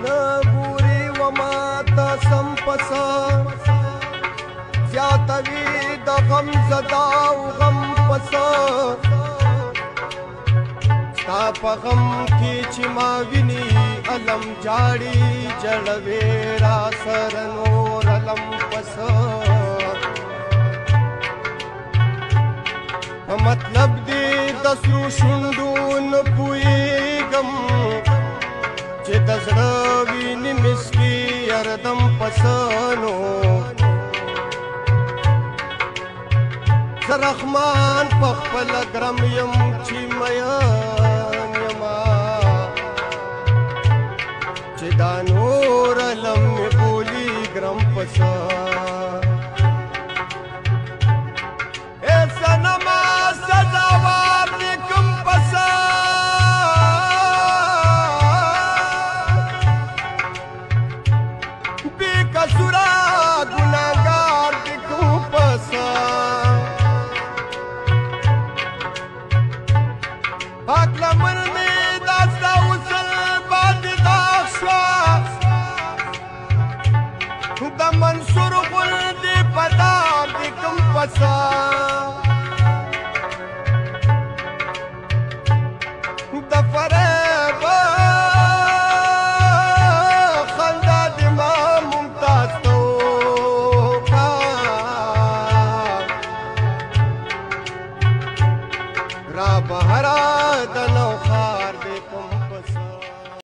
نګوري وما ته سم پسه زیاتوي د غم زدا او غم پسه ستا په غم کې چې ما ویني علم جاړي جړوي را سره نور علم پسه مطلب دې د سرو شونډو نه پوهېږم چې د زړه وینې مسکي هردم پسه نو زه رحمان په خپله ګرم یم چې مین یما چې دا نور علم مې بولي ګرم پسه منصور غل دی پدار دی کم پسا